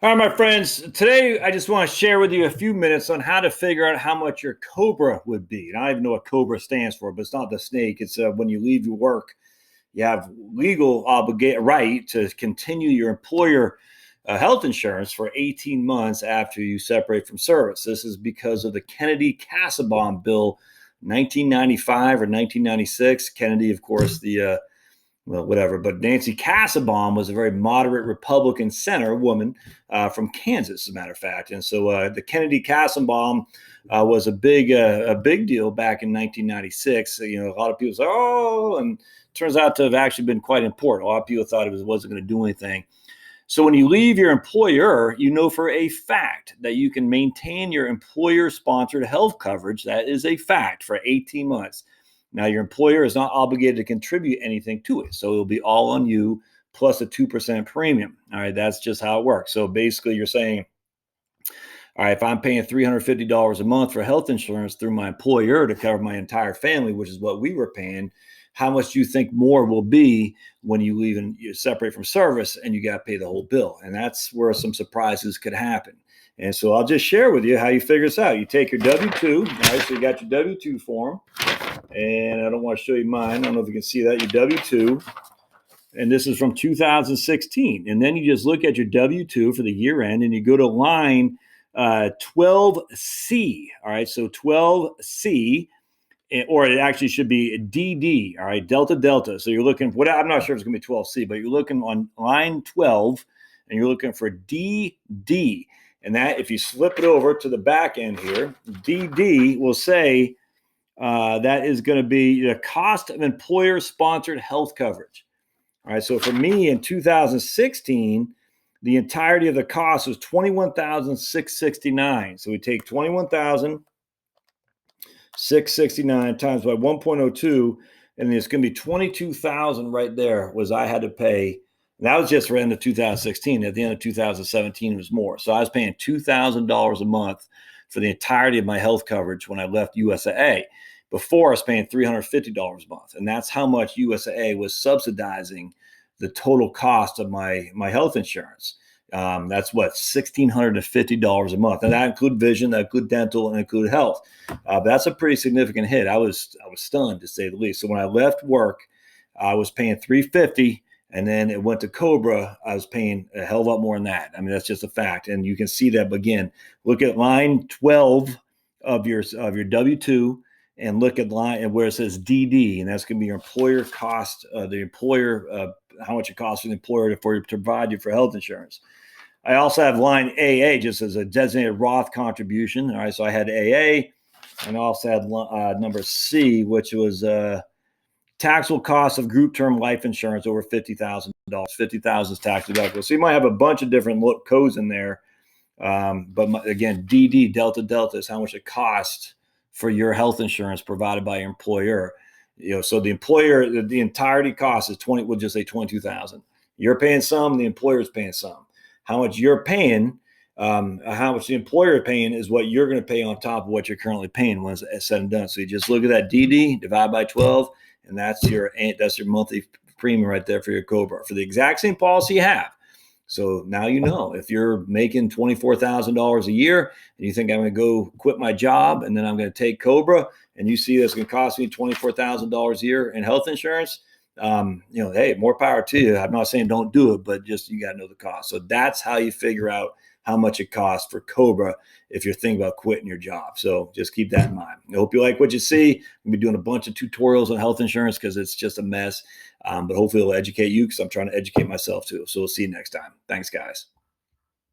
All right, my friends. Today, I just want to share with you a few minutes on how to figure out how much your COBRA would be. And I don't even know what COBRA stands for, but it's not the snake. It's when you leave your work, you have legal right to continue your employer health insurance for 18 months after you separate from service. This is because of the Kennedy-Kassebaum bill, 1995 or 1996. Kennedy, of course, the well, whatever. But Nancy Kassebaum was a very moderate Republican senator woman from Kansas, as a matter of fact. And so the Kennedy Kassebaum was a big deal back in 1996. You know, a lot of people say, "Oh," and it turns out to have actually been quite important. A lot of people thought it wasn't going to do anything. So when you leave your employer, you know for a fact that you can maintain your employer-sponsored health coverage. That is a fact for 18 months. Now, your employer is not obligated to contribute anything to it. So it'll be all on you plus a 2% premium. All right, that's just how it works. So basically, you're saying, all right, if I'm paying $350 a month for health insurance through my employer to cover my entire family, which is what we were paying, how much do you think more will be when you leave and you separate from service and you got to pay the whole bill? And that's where some surprises could happen. And so I'll just share with you how you figure this out. You take your W-2, all right, so you got your W-2 form. And I don't want to show you mine. I don't know if you can see that, your W-2. And this is from 2016. And then you just look at your W-2 for the year end and you go to line 12C. All right, so 12C, or it actually should be DD. All right, Delta Delta. So you're looking for, I'm not sure if it's going to be 12C, but you're looking on line 12 and you're looking for DD. And that, if you slip it over to the back end here, DD will say, that is going to be the cost of employer-sponsored health coverage. All right, so for me in 2016, the entirety of the cost was $21,669. So we take $21,669 times by 1.02, and it's going to be $22,000 right there was I had to pay. And that was just for the end of 2016. At the end of 2017, it was more. So I was paying $2,000 a month for the entirety of my health coverage when I left USAA. Before, I was paying $350 a month. And that's how much USAA was subsidizing the total cost of my health insurance. That's what, $1,650 a month. And that includes vision, that includes dental, and include health. But that's a pretty significant hit. I was stunned, to say the least. So when I left work, I was paying $350. And then it went to COBRA. I was paying a hell of a lot more than that. I mean, that's just a fact. And you can see that. But again, look at line 12 of your W-2 and look at line where it says DD. And that's going to be your employer cost, how much it costs for the employer to provide you for health insurance. I also have line AA just as a designated Roth contribution. All right. So I had AA, and I also had number C, which was taxable cost of group term life insurance over $50,000. $50,000 is tax deductible. So you might have a bunch of different codes in there. But again, DD, Delta Delta, is how much it costs for your health insurance provided by your employer. You know, so the employer, the entirety cost is we'll just say $22,000. You're paying some, the employer is paying some. How much you're paying, how much the employer is paying is what you're going to pay on top of what you're currently paying when it's said and done. So you just look at that DD, divide by 12, and that's your monthly premium right there for your COBRA for the exact same policy you have. So now you know if you're making $24,000 a year and you think I'm going to go quit my job and then I'm going to take COBRA, and you see that's going to cost me $24,000 a year in health insurance, hey, more power to you. I'm not saying don't do it, but just you got to know the cost. So that's how you figure out how much it costs for COBRA if you're thinking about quitting your job. So just keep that in mind. I hope you like what you see. We'll be doing a bunch of tutorials on health insurance because it's just a mess. But hopefully it'll educate you because I'm trying to educate myself too. So we'll see you next time. Thanks, guys.